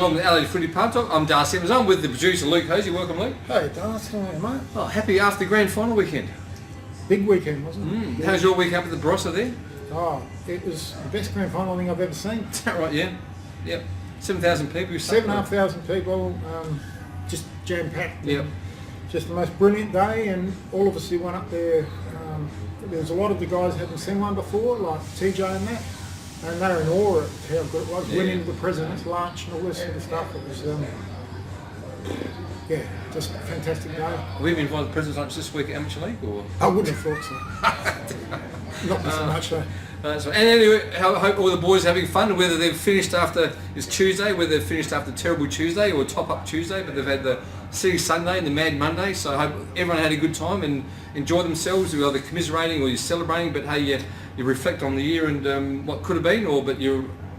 welcome to Adelaide Footy PubTalk. I'm Darcy Evans. I'm with the producer Luke Hosie. Welcome, Luke. Hey, Darcy, how are you, mate? Oh, happy after grand final weekend. Big weekend, wasn't it? How's your week up at the Barossa there? Oh, it was the best grand final I think I've ever seen. Is that right? Yeah. Yep. 7,000 people. 7,500 people, just jam-packed. Yep. Just the most brilliant day, and all of us who went up there, there was a lot of the guys who hadn't seen one before, like TJ and that, and they were in awe at how good it was, winning the President's Lunch and all this sort of stuff. It was, just a fantastic day. Have we been invited to the President's Lunch this week at Amateur League? Or? I wouldn't have thought so. Not so much though. And anyway, I hope all the boys are having fun, whether they've finished after, it's Tuesday, whether they've finished after Terrible Tuesday or Top Up Tuesday, but they've had the City Sunday and the Mad Monday, so I hope everyone had a good time and enjoyed themselves. You're either commiserating or you're celebrating, but hey, you reflect on the year and what could have been,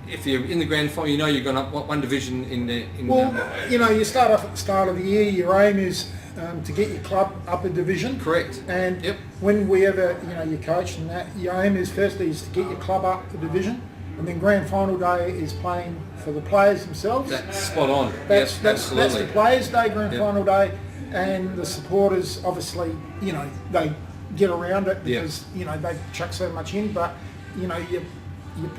if you're in the grand final, you know you're going up one division you start off at the start of the year, your aim is to get your club up a division. Correct. And when we ever, you coach and that, your aim is firstly is to get your club up a division, and then grand final day is playing for the players themselves. That's spot on. That's the players' day, grand final day, and the supporters obviously, they get around it because they chuck so much in, but you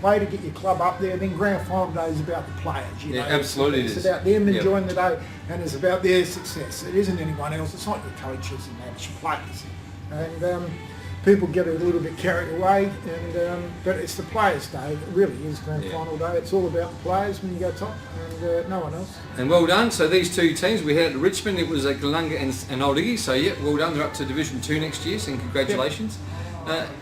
play to get your club up there, then grand final day is about the players. Absolutely it's about them enjoying the day, and it's about their success. It isn't anyone else. It's not your coaches and that, it's your players. And people get a little bit carried away, but it's the players' day. It really is grand final day. It's all about the players when you go top, and no one else. And well done. So these two teams, we had at Richmond, it was Galunga and Old Iggy. So well done. They're up to Division 2 next year, so congratulations.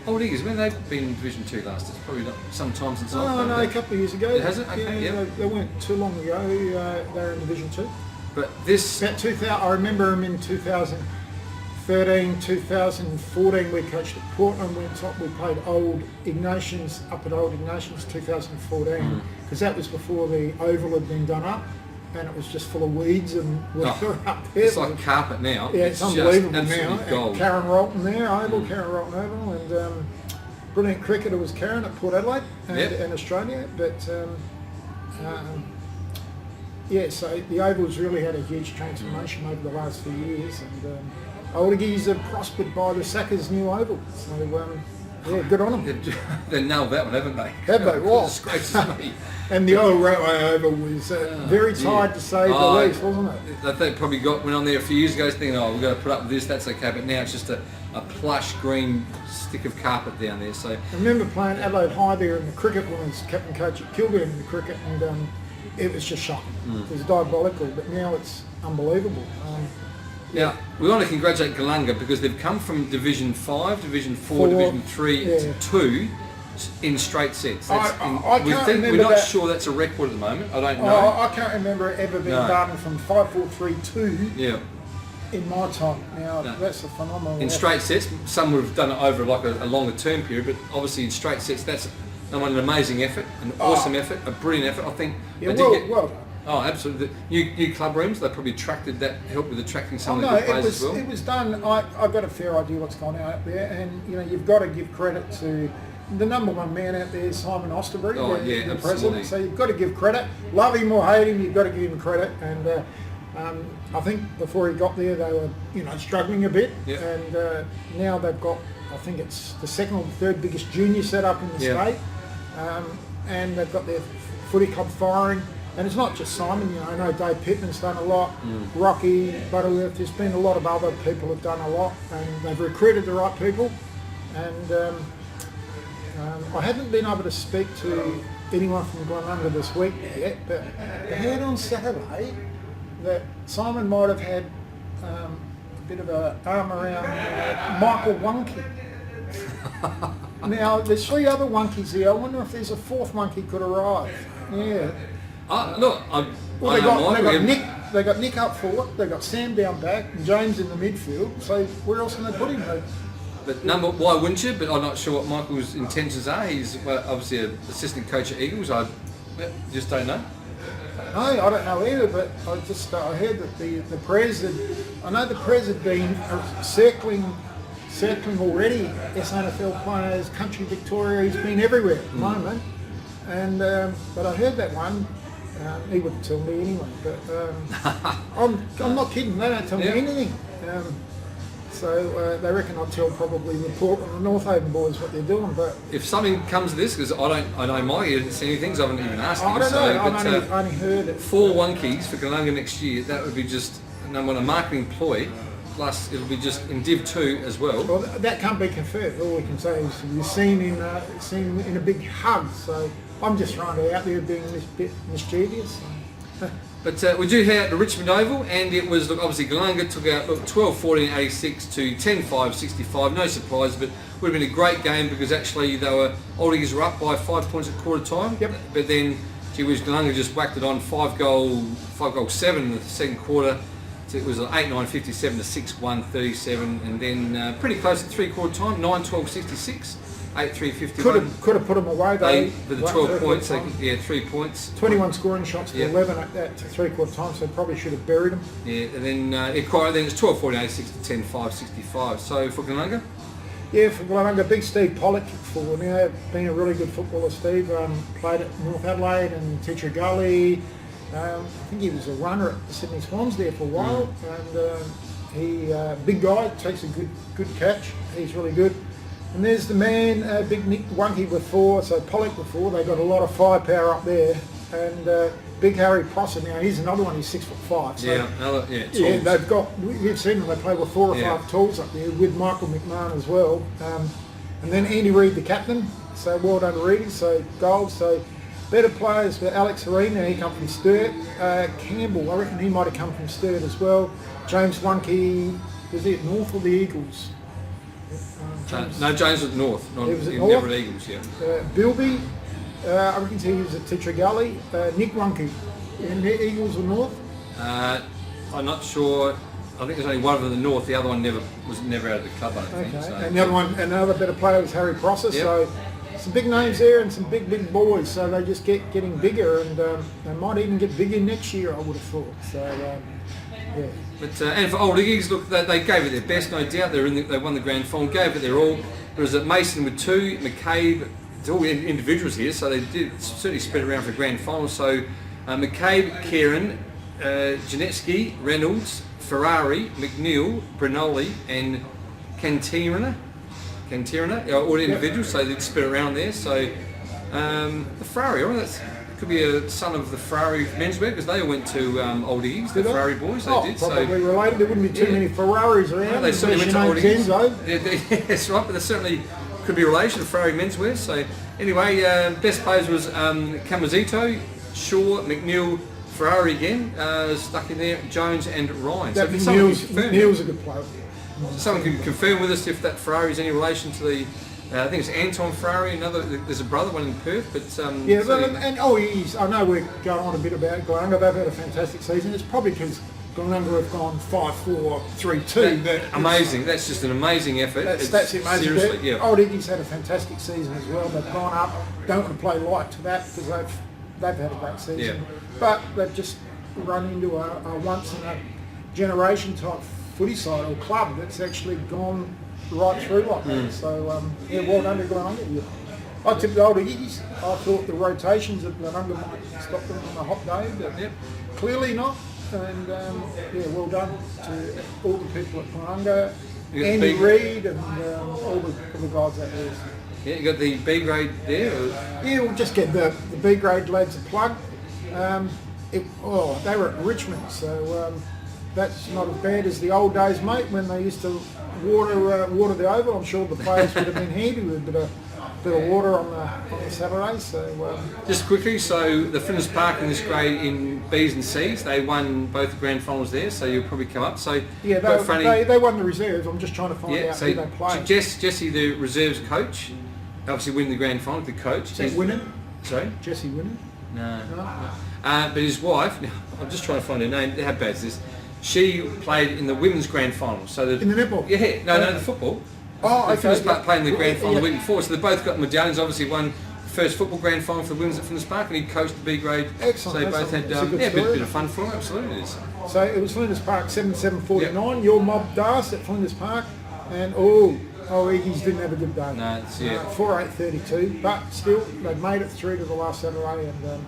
Old Iggy's, when they've been in Division 2 last, it's probably not some time since I've No, a couple of years ago. It hasn't? Okay, they weren't too long ago. They were in Division 2. But this... About 2000, I remember them in 2013, 2014, we coached at Portland, went top, we played Old Ignatians, up at Old Ignatians 2014, because that was before the oval had been done up, and it was just full of weeds and whatever up there. It's like carpet now. Yeah, it's unbelievable now. Gold. Karen Rolton there, Karen Rolton Oval, and brilliant cricketer was Karen at Port Adelaide and Australia, but so the Oval's really had a huge transformation over the last few years, and Old Iggy's have prospered by the Sackers' new Oval, so good on them. They've nailed that one, haven't they? Have they? Wow. Disgraces me. And the old Railway Oval was very tired to say the least, wasn't it? I think probably went on there a few years ago thinking, we've got to put up with this, that's okay, but now it's just a plush green stick of carpet down there. So I remember playing Adelaide High there in the cricket when I was captain coach at Kilburn in the cricket, and it was just shocking. It was diabolical, but now it's unbelievable. Now, we want to congratulate Galunga because they've come from Division 5, Division 4, Division 3 to 2 in straight sets. We're not sure that's a record at the moment. I don't know. I can't remember it ever being done from 5-4-3-2 in my time. Now, that's a phenomenal in straight sets. Some would have done it over like a longer term period, but obviously in straight sets, that's an amazing effort, an awesome effort, a brilliant effort. I think well done. Oh, absolutely. New club rooms, they probably helped with attracting some of the good players as well. It was done, I've got a fair idea what's gone on out there, and you've got to give credit to the number one man out there, Simon Osterbury, the president. So you've got to give credit. Love him or hate him, you've got to give him credit. And I think before he got there, they were struggling a bit, and now they've got, I think it's the second or third biggest junior setup in the state, and they've got their footy club firing. And it's not just Simon, I know Dave Pittman's done a lot, Rocky, Butterworth, there's been a lot of other people who've done a lot, and they've recruited the right people. And I haven't been able to speak to anyone from Galunga this week yet, but I heard on Saturday that Simon might have had a bit of an arm around Michael Wonky. Now, there's 3 other Wonkies here. I wonder if there's a 4th Wonky could arrive. Yeah. They got Nick up forward, they got Sam down back, and James in the midfield. So where else can they put him? But why wouldn't you? But I'm not sure what Michael's intentions are. He's obviously an assistant coach at Eagles. I just don't know. No, I don't know either. But I heard that the Prez had been circling already. SAAFL players, country Victoria. He's been everywhere at the moment. And but I heard that one. He wouldn't tell me anyway, but I'm not kidding. They don't tell me anything. So they reckon I'll tell probably the Portland and North Haven boys what they're doing. But if something comes to this, because I know Mike didn't see anything, so I haven't even asked him. I don't know. I've only heard it. 4 Wonkies for Galunga next year. That would be just number one, a marketing ploy. Plus, it'll be just in Div 2 as well. Well, that can't be confirmed. All we can say is we're seen in a big hug. So I'm just throwing it out there being a bit mischievous. But we do head out to Richmond Oval, and it was, look, obviously Galunga took out 12-14-86 to 10-5-65. No surprise, but would have been a great game because actually Old Eagles were up by 5 points at quarter time. Yep. But then, gee whiz, Galunga just whacked it on 5-goal 7 in the second quarter. So it was 8-9-57 to 6-1-37, and then pretty close at 3/4 time, 9-12-66. 8-3-51. Could have put them away though. With the 12 points, 3 points. 21 scoring shots to 11 at that to 3/4 time, so probably should have buried them. Yeah, and then it's 12-14-86 to 10-5-65. So for Galunga? Yeah, for Galunga, big Steve Pollock for now, been a really good footballer. Steve played at North Adelaide and Teacher Gully. I think he was a runner at the Sydney Swans there for a while, and he big guy, takes a good catch. He's really good. And there's the man, Big Nick Wonky before, so Pollock before. They got a lot of firepower up there, and Big Harry Prosser now. He's another one. He's 6'5". So, yeah. They've got. We've seen them. They play with 4 or 5 tools up there with Michael McMahon as well. And then Andy Reid, the captain. So well done, Reid. So goals. So better players for Alex Arena. He come from Sturt. Campbell, I reckon he might have come from Sturt as well. James Wonky, was it North or the Eagles? No, James was North, never at Eagles, yeah. Bilby, I reckon he was at Teacher Gully. Nick Wonky, in the Eagles or North? I'm not sure. I think there's only one of them in the North. The other one was never out of the club, I think. Okay, so. and the other one, another better player was Harry Prosser. Yep. So some big names there and some big boys. So they just getting bigger, and they might even get bigger next year, I would have thought. So yeah. But and for Old Eagles, look, they gave it their best, no doubt. They won the grand final, gave it their all. There was Mason with 2, McCabe. It's all individuals here, so they did certainly spread around for the grand final. So McCabe, Kieran, Janetsky, Reynolds, Ferrari, McNeil, Brinoli, and Cantirana, all individuals. So they spread around there. So the Ferrari, that could be a son of the Ferrari menswear because they all went to Old Eagles, the Ferrari boys. They did. Probably related. There wouldn't be too many Ferraris around. No, they certainly went to Old Eagles. That's right, but there certainly could be a relation to Ferrari menswear. So anyway, best players was Camazito, Shaw, McNeil, Ferrari again, stuck in there, Jones and Ryan. That McNeil's a good player. Someone can confirm with us if that Ferrari is any relation to the. I think it's Anton Ferrari. There's a brother, one in Perth, but I know we're going on a bit about Galunga. They've had a fantastic season. It's probably because Galunga have gone 5-4-3-2. Amazing. That's just an amazing effort. That's amazing. Seriously, yeah. Old Eagles had a fantastic season as well. They've gone up. Don't want to play light to that because they've had a great season. Yeah. But they've just run into a once in a generation type footy side or club that's actually gone right through like that. So well done to Galunga. I tipped the Old Eagles. I thought the rotations at Galunga might stop them on a hot day, but clearly not. And well done to all the people at Piranha, Andy Reid and all the guys out there. Yeah, you got the B grade there? Or? Yeah, we'll just get the B grade lads a plug. They were at Richmond, so that's not as bad as the old days, mate, when they used to water the oval. I'm sure the players would have been handy with a bit of water on the Saturday. So just quickly, so the Flinders Park in this grade in B's and C's, they won both the grand finals there, so you'll probably come up. So yeah, they won the reserves. I'm just trying to find out who they played. Jesse, the reserves coach, obviously winning the grand final. The coach. Is that Winnan? Sorry, Jesse Winnan? No. But his wife, I'm just trying to find her name. How bad is this? She played in the women's grand final. So in the netball? Yeah, no, the football. Oh, okay. They finished playing the grand final the week before, so they both got medallions. Obviously, won the first football grand final for the women's at Flinders Park, and he coached the B grade. Excellent. So they both had a bit of fun for them. Absolutely, it is. So it was Flinders Park 77-49. Yep. Your mob Das at Flinders Park, and Eagles didn't have a good day. No, it's 4-8-32, but still they made it through to the last Saturday, and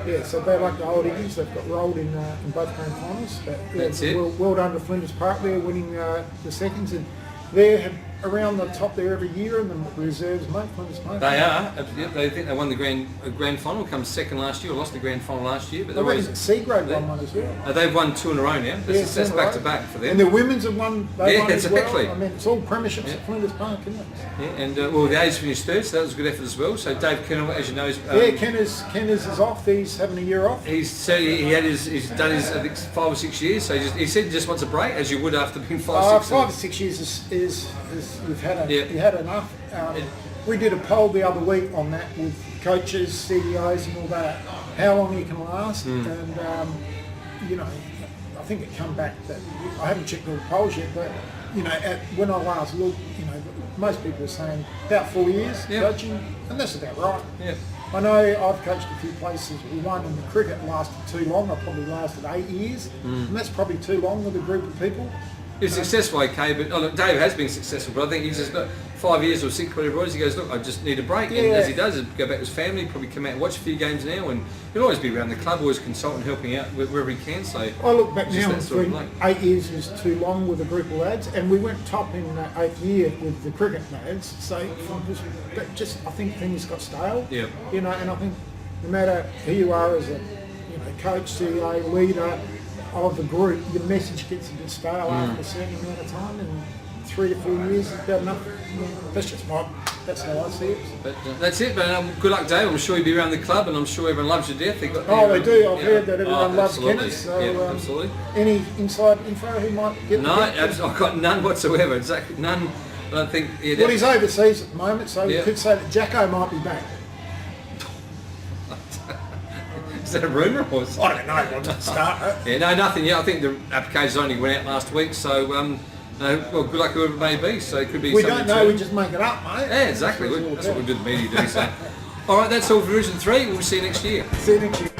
Yeah, so they're like the old Iggies. They've got rolled in both grand finals. But, yeah, That's it. Well done to Flinders Park there, winning the seconds. And they're around the top there every year, and the reserves, mate, Flinders Park. They are. They think they won the grand final. Come second last year, or lost the grand final last year. But I reckon C grade won one as well. They've won 2 in a row now. That's back to back for them. And the women's have won. They won as exactly. well. I mean, it's all premierships at Flinders Park, isn't it? Yeah, and well, the A's finished third, so that was a good effort as well. So Dave Kennell, as you know, is, Kenners is off. He's having a year off. He's done his I think 5 or 6 years. So he said he just wants a break, as you would after being 5 or 6 years is you've had you had enough. We did a poll the other week on that with coaches, CEOs, and all that. How long you can last, and you know, I think it come back that I haven't checked all the polls yet, but you know, when I last looked, you know, most people are saying about 4 years coaching, and that's about right. Yeah. I know I've coached a few places. One in the cricket lasted too long. I probably lasted 8 years, and that's probably too long with a group of people. He's successful, okay, but look, Dave has been successful, but I think he's just got 5 years or 6, whatever it was. He goes, look, I just need a break, and as he does, go back to his family, probably come out and watch a few games now, and he'll always be around the club, always consulting, helping out wherever he can. So I look back now and think 8 years is too long with a group of lads, and we went top in the 8th year with the cricket lads. So I think things got stale. Yeah. You know, and I think no matter who you are as a coach, CEO, leader of the group, your message gets a bit stale after a certain amount of time, and 3 to 4 years is about enough. That's how I see it. But that's it. But good luck, Dave. I'm sure you'll be around the club, and I'm sure everyone loves you to death. They do. I've heard that everyone loves Kenneth. So, absolutely. Any inside info who might get? No, I've got none whatsoever. Exactly none. I don't think. Yeah, well, he's overseas at the moment, so we could say that Jacko might be back. Is that a rumour or? I don't know. I'll just start. Yeah, no, nothing yet. I think the applications only went out last week, so well, good luck whoever it may be. So it could be. We don't know. We just make it up, mate. Yeah, exactly. That's what we do. The media do. So, all right, that's all for Division 3. We'll see you next year. See you next year.